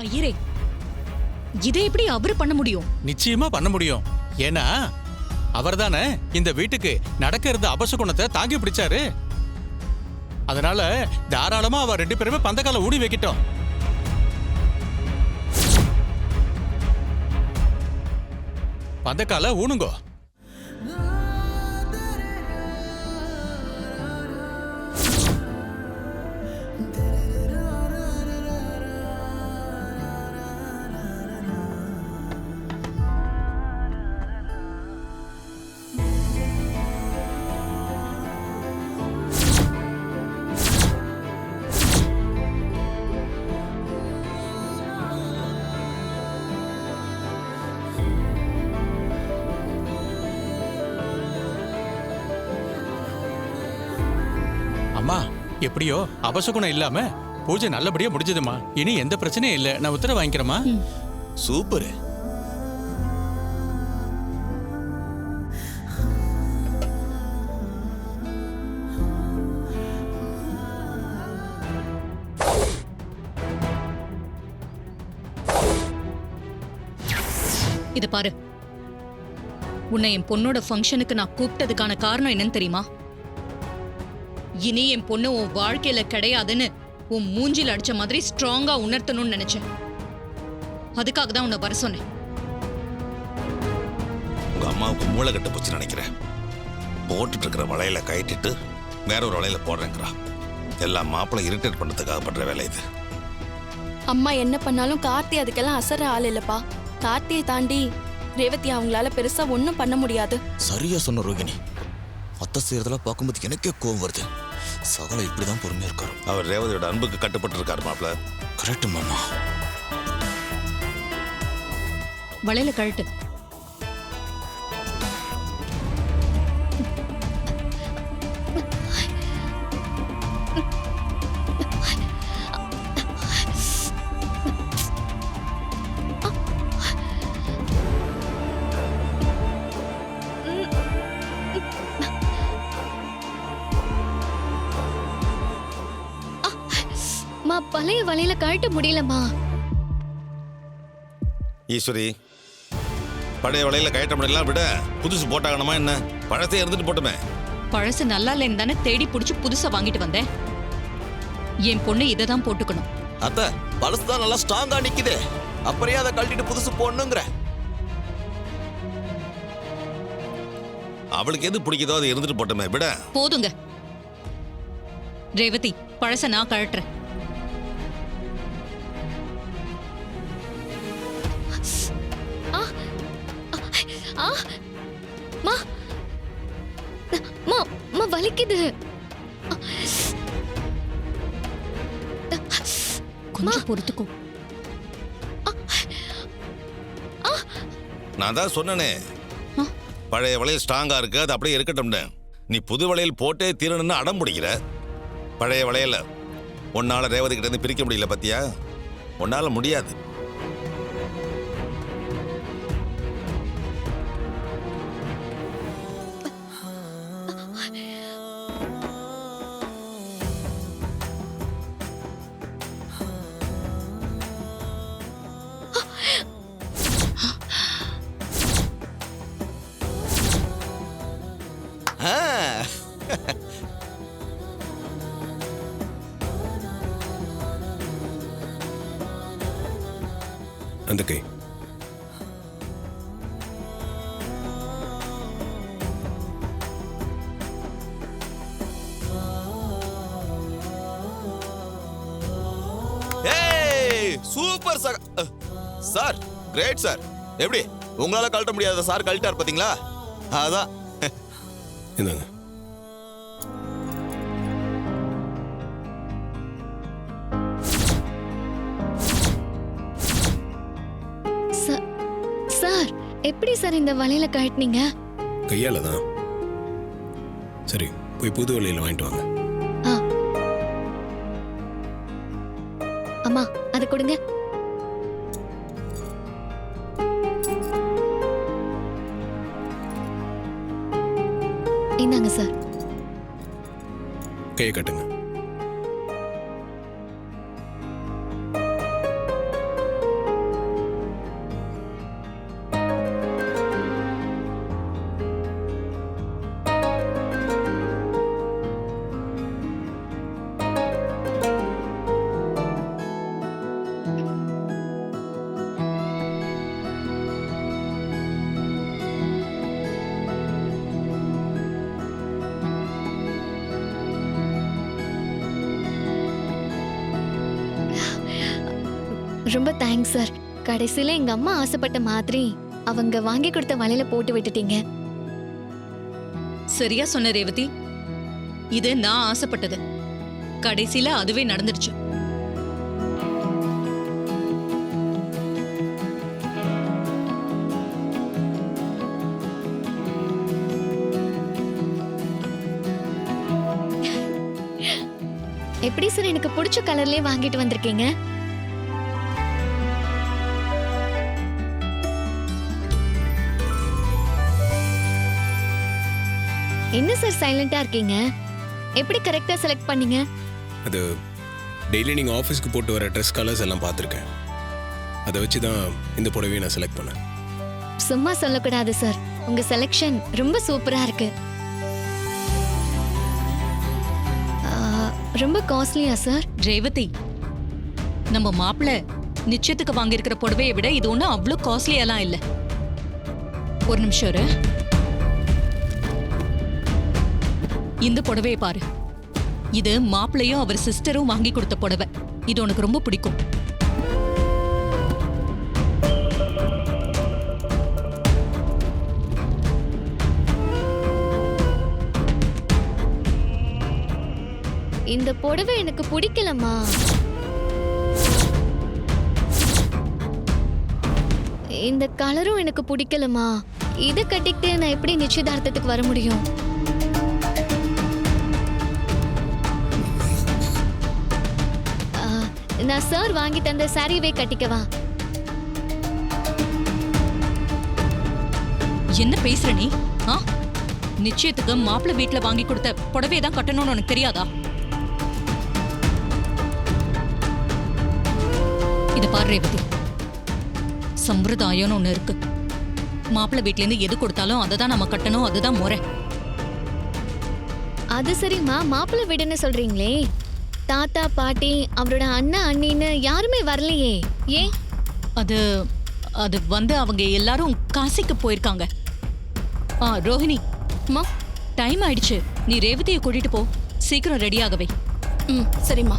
ஐயரே, இதை எப்படி அவரு பண்ண முடியும்? நிச்சயமா பண்ண முடியும். ஏன்னா அவர்தானே இந்த வீட்டுக்கு நடக்க இருந்த அபசகுணத்தை தாங்கி பிடிச்சாரு. அதனால தாராளமா அவ 2 பேருமே பந்தக்கால ஊடி வைக்கிட்டோம். பந்தக்கால ஊனுங்கோ. அம்மா, எப்படியோ அபசகுணம் இல்லாம பூஜை நல்லபடியா முடிஞ்சதுமா. இனி எந்த பிரச்சனையும் இல்ல. நான் உத்தரவு வாங்கிக்கிறேமா. சூப்பர். இத பாரு, உன்னை என் பொண்ணோட ஃபங்க்ஷனுக்கு நான் கூப்பிட்டதுக்கான காரணம் என்னன்னு தெரியுமா? இனி என் பொண்ணு உன் வாழ்க்கையில கிடையாதுன்னு உன் மூஞ்சில அடிச்ச மாதிரி ஸ்ட்ராங்கா உணர்த்தணும்னு நினைச்சேன். அதுக்காக தான் உன்னை வர சொன்னேன். உங்க அம்மாவுக்கு மூளை கட்ட போச்சு நினைக்கிறேன். போட்டுட்டு இருக்கிற வளையல கட்டிட்டு வேற ஒரு வளையல போடுறேங்கிறா. எல்லாம் மாப்பிள்ளை இரிட்டேட் பண்ணதுக்காக பண்ற வேலை இது. அம்மா என்ன பண்ணாலும் கார்த்தி அதுக்கெல்லாம் அசர ஆள் இல்லப்பா. கார்த்தியை தாண்டி ரேவதி அவங்களால பெருசா ஒன்னும் பண்ண முடியாது. சரியா சொன்ன ரோகிணி. அத்தை செய்யறதெல்லாம் பார்க்கும்போது எனக்கே கோவம் வருது. சகல இப்படிதான் பொறுமையா இருக்காரு. அவர் ரேவதியோட அன்புக்கு கட்டுப்பட்டு இருக்காரு மாப்பிள்ள. கரெக்ட் மாமா. வளையல கழட்டு. பழைய வலையில கழட்ட முடியலமா. ஈஸ்வரி, பழைய வளையல கட்ட முடியல விட புதுசு போட்டாகணுமா என்ன? பழசே இருந்துட்டு போட்டுமே. பழசு நல்லா இல்லைன்னு தானே தேடி பிடிச்சி புதுசா வாங்கிட்டு வந்தேன். என் பொண்ணு இதை தான் போட்டுக்கணும். அத்தை, பழசுதான் நல்லா ஸ்ட்ராங்கா நிக்குது. அப்புறம் அதை கழட்டிட்டு புதுசு போடணுங்கிற. அவளுக்கு எது பிடிக்குதோ அது இருந்துட்டு போட்டுமே விட. போதுங்க ரேவதி, பழச நான் கழட்டுறேன். வலிக்குது. கொஞ்சம் பொறுத்துக்கோ. நான் தான் சொன்னனே, பழைய வளையல் ஸ்ட்ராங்கா இருக்கு, அது அப்படியே இருக்கட்டும்னு. நீ புது வளையல் போட்டே தீரணும்னு அடம் பிடிக்கிற. பழைய வளையல உன்னால ரேவதி கிட்ட இருந்து பிரிக்க முடியல பத்தியா? உன்னால முடியாது. அந்த கை. Super sir. Great sir. எப்படி உங்களால கழட்ட முடியாத சார் கழட்டார் பாத்தீங்களா? அதான். இந்தாங்க. சார், எப்படி சார் இந்த வலையில கழட்டினீங்க? கையால தான். சரி, போய் புது வலையில வாங்கிட்டு வாங்க. அம்மா, அதை கொடுங்க. இந்தாங்க சார். கையை கட்டுங்க. ரொம்ப தேங்க்ஸ் சார். கடைசியில எங்க அம்மா ஆசைப்பட்ட மாதிரி அவங்க வாங்கி கொடுத்த வலையில போட்டு விட்டுட்டீங்க. சரியா சொன்ன ரேவதி. இது நான் ஆசைப்பட்டது. கடைசியில அதுவே நடந்துடுச்சு. எப்படி சார் எனக்கு பிடிச்ச கலர்லயே வாங்கிட்டு வந்திருக்கீங்க? என்ன சார் சைலண்டா இருக்கீங்க? எப்படி கரெக்டா செலக்ட் பண்ணீங்க? அது டெய்லி நீங்கள் ஆஃபீஸ்க்கு போட்டு வர ட்ரெஸ் கலர்ஸ் எல்லாம் பார்த்துருக்கேன். அதை வச்சு தான் இந்த புடவையை நான் செலக்ட் பண்ணேன். சும்மா சொல்லக்கூடாது சார். உங்க செலெக்ஷன் ரொம்ப சூப்பரா இருக்கு. ரொம்ப காஸ்ட்லியா சார்? ரேவதி, நம்ம மாப்பிள்ள நிச்சயத்துக்கு வாங்கியிருக்கிற புடவையை விட இது ஒன்றும் அவ்வளோ காஸ்ட்லியெல்லாம் இல்லை. ஒரு நிமிஷம் இரு. இந்த புடவையை பாரு. இது மாப்பிள்ளையும் அவர் சிஸ்டரும் வாங்கி கொடுத்த புடவை. இது உனக்கு ரொம்ப பிடிக்கும். இந்த புடவை எனக்கு பிடிக்கலம்மா. இந்த கலரும் எனக்கு பிடிக்கலம்மா. இதை கட்டிக்கிட்டு நான் எப்படி நிச்சயதார்த்தத்துக்கு வர முடியும்? நான் சார் வாங்கி தந்த சாரிவே கட்டிக்கவா? என்ன பேசுற நீ? நிச்சயத்துக்கு மாப்பிள்ளை வீட்டுல வாங்கி கொடுத்த புடவையை தான் கட்டணும்னு உனக்கு தெரியாதா? இத பாரு ரேவதி, சம்பிரதாயம்னு ஒண்ணு இருக்கு. மாப்பிள்ளை வீட்ல இருந்து எது கொடுத்தாலும் அதை தான் நம்ம கட்டணும். அதுதான் முறை. அது சரிம்மா, மாப்பிள்ளை வீடுன்னு சொல்றீங்களே, தாத்தா பாட்டி அவரோட அண்ணா அண்ணின்னு யாருமே வரலையே, ஏன்? அது அது வந்து அவங்க எல்லாரும் காசிக்கு போயிருக்காங்க. ரோஹிணி, அம்மா, டைம் ஆயிடுச்சு. நீ ரேவதியை கூட்டிட்டு போ. சீக்கிரம் ரெடி ஆகவே. சரிம்மா.